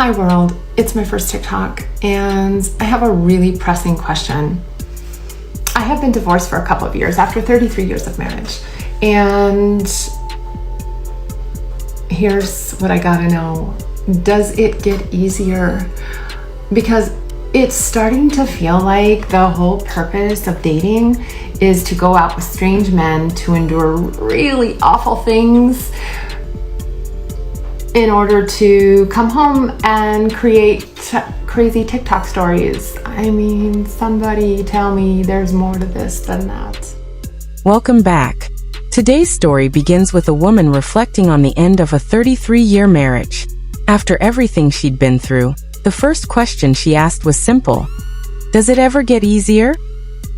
Hi world, it's my first TikTok and I have a really pressing question. I have been divorced for a couple of years after 33 years of marriage, and here's what I gotta know. Does it get easier? Because it's starting to feel like the whole purpose of dating is to go out with strange men to endure really awful things in order to come home and create crazy TikTok stories. I mean, somebody tell me there's more to this than that. Welcome back. Today's story begins with a woman reflecting on the end of a 33-year marriage. After everything she'd been through, the first question she asked was simple. Does it ever get easier?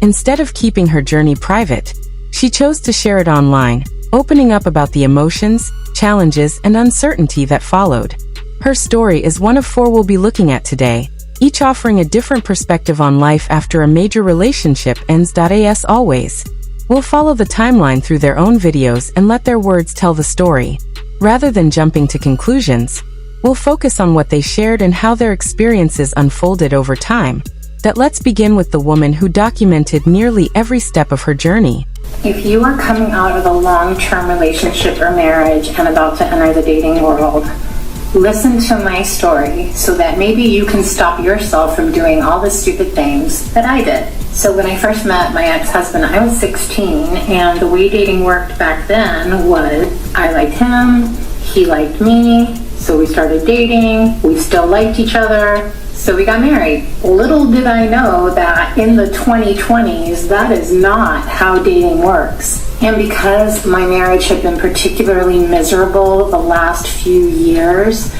Instead of keeping her journey private, she chose to share it online, opening up about the emotions, challenges, and uncertainty that followed. Her story is one of four we'll be looking at today, each offering a different perspective on life after a major relationship ends. As always, we'll follow the timeline through their own videos and let their words tell the story. Rather than jumping to conclusions, we'll focus on what they shared and how their experiences unfolded over time. Let's begin with the woman who documented nearly every step of her journey. If you are coming out of a long-term relationship or marriage and about to enter the dating world, listen to my story so that maybe you can stop yourself from doing all the stupid things that I did. So when I first met my ex-husband, I was 16, and the way dating worked back then was I liked him, he liked me, so we started dating, we still liked each other, so we got married. Little did I know that in the 2020s, that is not how dating works. And because my marriage had been particularly miserable the last few years,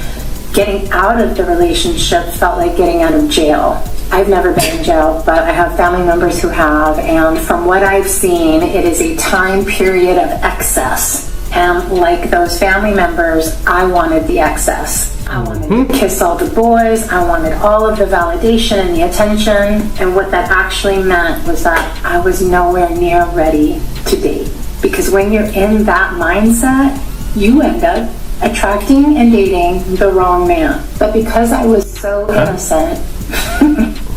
getting out of the relationship felt like getting out of jail. I've never been in jail, but I have family members who have, and from what I've seen, it is a time period of excess. And like those family members, I wanted the excess. I wanted to kiss all the boys, I wanted all of the validation and the attention, and what that actually meant was that I was nowhere near ready to date. Because when you're in that mindset, you end up attracting and dating the wrong man. But because I was so innocent,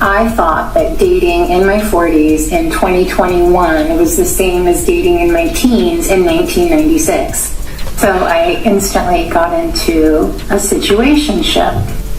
I thought that dating in my 40s in 2021 was the same as dating in my teens in 1996. So I instantly got into a situationship.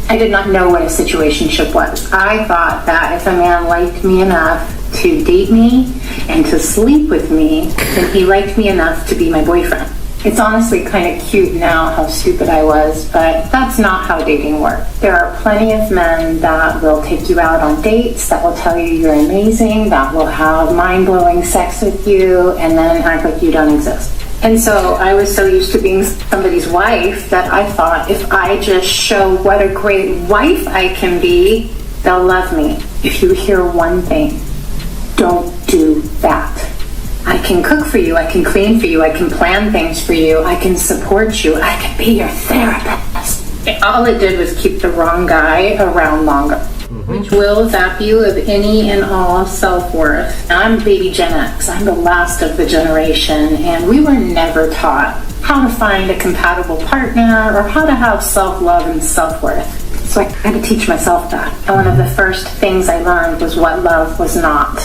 I did not know what a situationship was. I thought that if a man liked me enough to date me and to sleep with me, then he liked me enough to be my boyfriend. It's honestly kind of cute now how stupid I was, but that's not how dating works. There are plenty of men that will take you out on dates, that will tell you you're amazing, that will have mind-blowing sex with you, and then act like you don't exist. And so I was so used to being somebody's wife that I thought if I just show what a great wife I can be, they'll love me. If you hear one thing, don't do that. I can cook for you, I can clean for you, I can plan things for you, I can support you, I can be your therapist. All it did was keep the wrong guy around longer, which will zap you of any and all self-worth. I'm baby Gen X, I'm the last of the generation, and we were never taught how to find a compatible partner or how to have self-love and self-worth. So I had to teach myself that. And one of the first things I learned was what love was not.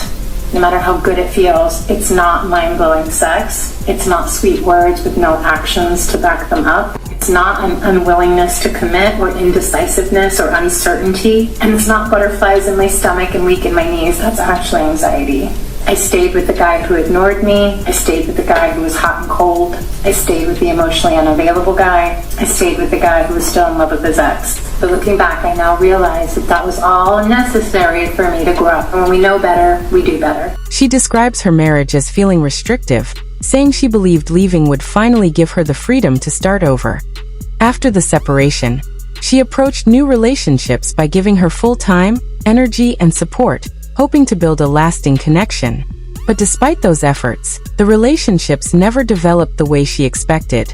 No matter how good it feels, it's not mind-blowing sex. It's not sweet words with no actions to back them up. It's not an unwillingness to commit or indecisiveness or uncertainty. And it's not butterflies in my stomach and weak in my knees. That's actually anxiety. I stayed with the guy who ignored me. I stayed with the guy who was hot and cold. I stayed with the emotionally unavailable guy. I stayed with the guy who was still in love with his ex. But looking back, I now realize that that was all necessary for me to grow up. And when we know better, we do better. She describes her marriage as feeling restrictive, saying she believed leaving would finally give her the freedom to start over. After the separation, she approached new relationships by giving her full time, energy, and support, hoping to build a lasting connection. But despite those efforts, the relationships never developed the way she expected.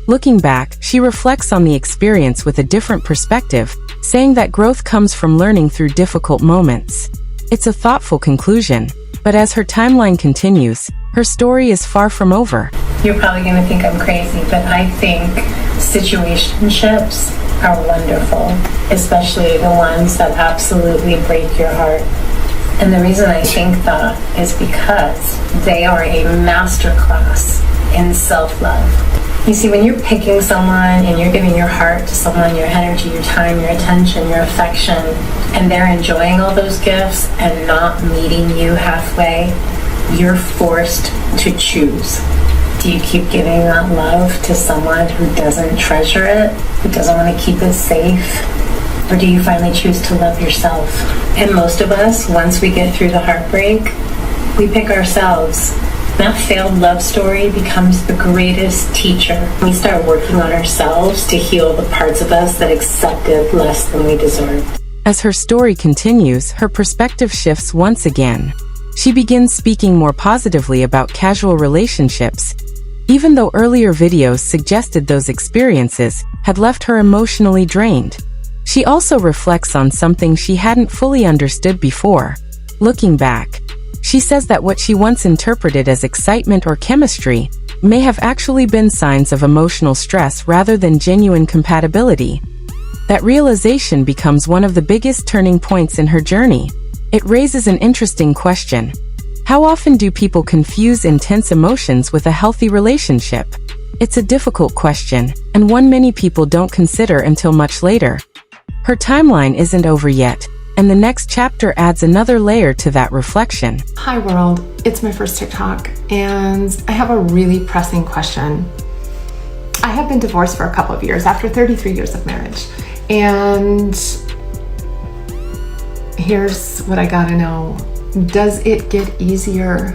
Looking back, she reflects on the experience with a different perspective, saying that growth comes from learning through difficult moments. It's a thoughtful conclusion, but as her timeline continues, her story is far from over. You're probably going to think I'm crazy, but I think situationships are wonderful. especially the ones that absolutely break your heart. And the reason I think that is because they are a masterclass in self-love. You see, when you're picking someone and you're giving your heart to someone, your energy, your time, your attention, your affection, and they're enjoying all those gifts and not meeting you halfway, you're forced to choose. Do you keep giving that love to someone who doesn't treasure it, who doesn't want to keep it safe? Or do you finally choose to love yourself? And most of us, once we get through the heartbreak, we pick ourselves. That failed love story becomes the greatest teacher. We start working on ourselves to heal the parts of us that accepted less than we deserved. As her story continues, her perspective shifts once again. She begins speaking more positively about casual relationships, even though earlier videos suggested those experiences had left her emotionally drained. She also reflects on something she hadn't fully understood before. Looking back, she says that what she once interpreted as excitement or chemistry may have actually been signs of emotional stress rather than genuine compatibility. That realization becomes one of the biggest turning points in her journey. It raises an interesting question. How often do people confuse intense emotions with a healthy relationship? It's a difficult question, and one many people don't consider until much later. Her timeline isn't over yet, and the next chapter adds another layer to that reflection. Hi world, it's my first TikTok, and I have a really pressing question. I have been divorced for a couple of years after 33 years of marriage, and here's what I gotta know. Does it get easier?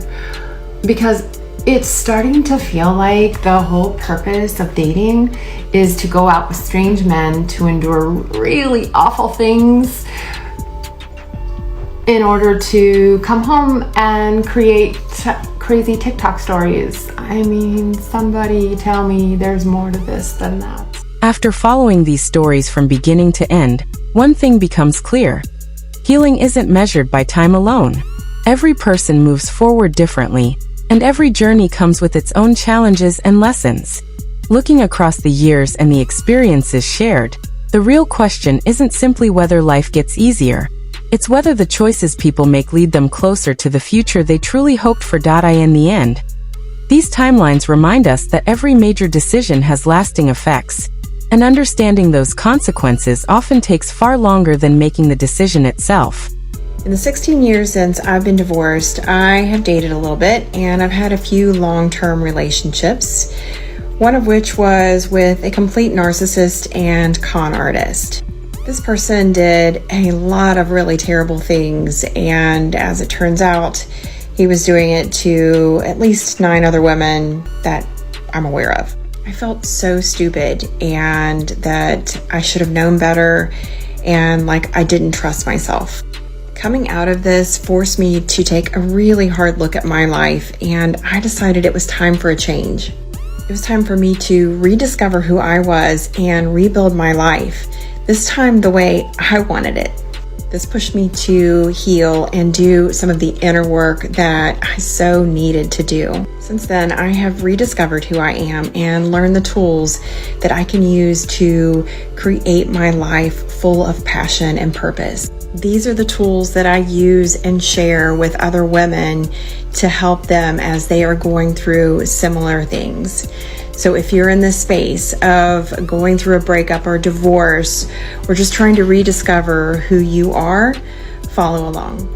Because it's starting to feel like the whole purpose of dating is to go out with strange men to endure really awful things in order to come home and create crazy TikTok stories. I mean, somebody tell me there's more to this than that. After following these stories from beginning to end, one thing becomes clear. Healing isn't measured by time alone. Every person moves forward differently, and every journey comes with its own challenges and lessons. Looking across the years and the experiences shared, the real question isn't simply whether life gets easier. It's whether the choices people make lead them closer to the future they truly hoped for. In the end, these timelines remind us that every major decision has lasting effects, and understanding those consequences often takes far longer than making the decision itself. In the 16 years since I've been divorced, I have dated a little bit, and I've had a few long-term relationships, one of which was with a complete narcissist and con artist. This person did a lot of really terrible things, and as it turns out, he was doing it to at least 9 other women that I'm aware of. I felt so stupid, and that I should have known better, and like I didn't trust myself. Coming out of this forced me to take a really hard look at my life, and I decided it was time for a change. It was time for me to rediscover who I was and rebuild my life, this time the way I wanted it. This pushed me to heal and do some of the inner work that I so needed to do. Since then, I have rediscovered who I am and learned the tools that I can use to create my life full of passion and purpose. These are the tools that I use and share with other women to help them as they are going through similar things. So if you're in this space of going through a breakup or divorce, or just trying to rediscover who you are, follow along.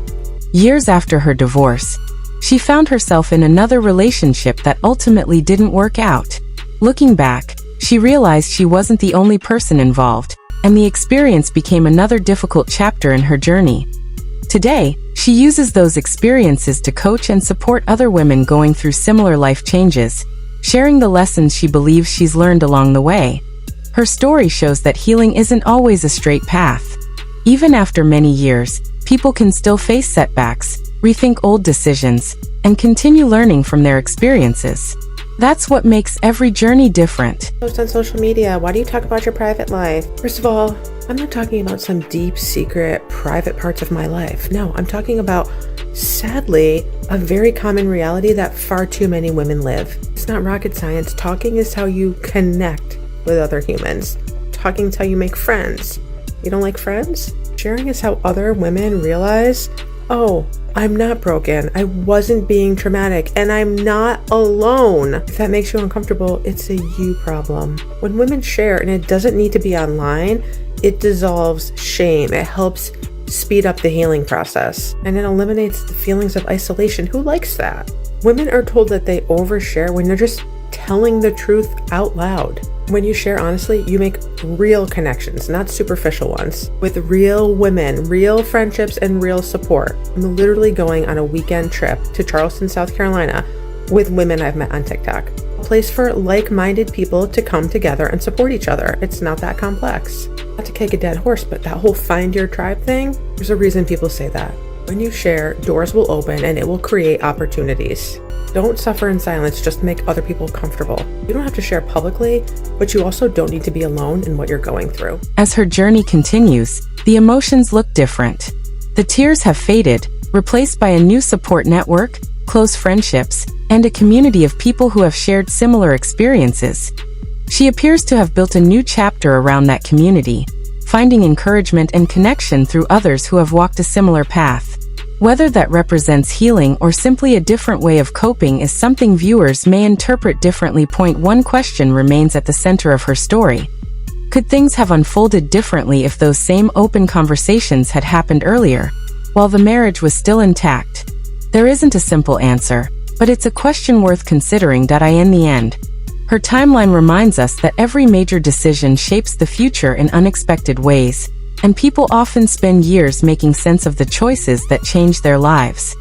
Years after her divorce, she found herself in another relationship that ultimately didn't work out. Looking back, she realized she wasn't the only person involved, and the experience became another difficult chapter in her journey. Today, she uses those experiences to coach and support other women going through similar life changes, sharing the lessons she believes she's learned along the way. Her story shows that healing isn't always a straight path. Even after many years, people can still face setbacks, rethink old decisions, and continue learning from their experiences. That's what makes every journey different. Post on social media. Why do you talk about your private life? First of all, I'm not talking about some deep, secret, private parts of my life. No, I'm talking about, sadly, a very common reality that far too many women live. It's not rocket science. Talking is how you connect with other humans. Talking is how you make friends. You don't like friends? Sharing is how other women realize, oh, I'm not broken, I wasn't being traumatic, and I'm not alone. If that makes you uncomfortable, it's a you problem. When women share, and it doesn't need to be online, it dissolves shame. It helps speed up the healing process, and it eliminates the feelings of isolation. Who likes that? Women are told that they overshare when they're just telling the truth out loud. When you share honestly, you make real connections, not superficial ones, with real women, real friendships, and real support. I'm literally going on a weekend trip to Charleston, South Carolina with women I've met on TikTok. A place for like-minded people to come together and support each other. It's not that complex. Not to kick a dead horse, but that whole find your tribe thing, there's a reason people say that. When you share, doors will open and it will create opportunities. Don't suffer in silence just to make other people comfortable. You don't have to share publicly, but you also don't need to be alone in what you're going through. As her journey continues, the emotions look different. The tears have faded, replaced by a new support network, close friendships, and a community of people who have shared similar experiences. She appears to have built a new chapter around that community, finding encouragement and connection through others who have walked a similar path. Whether that represents healing or simply a different way of coping is something viewers may interpret differently. One question remains at the center of her story. Could things have unfolded differently if those same open conversations had happened earlier, while the marriage was still intact? There isn't a simple answer, but it's a question worth considering. In the end, her timeline reminds us that every major decision shapes the future in unexpected ways, and people often spend years making sense of the choices that change their lives.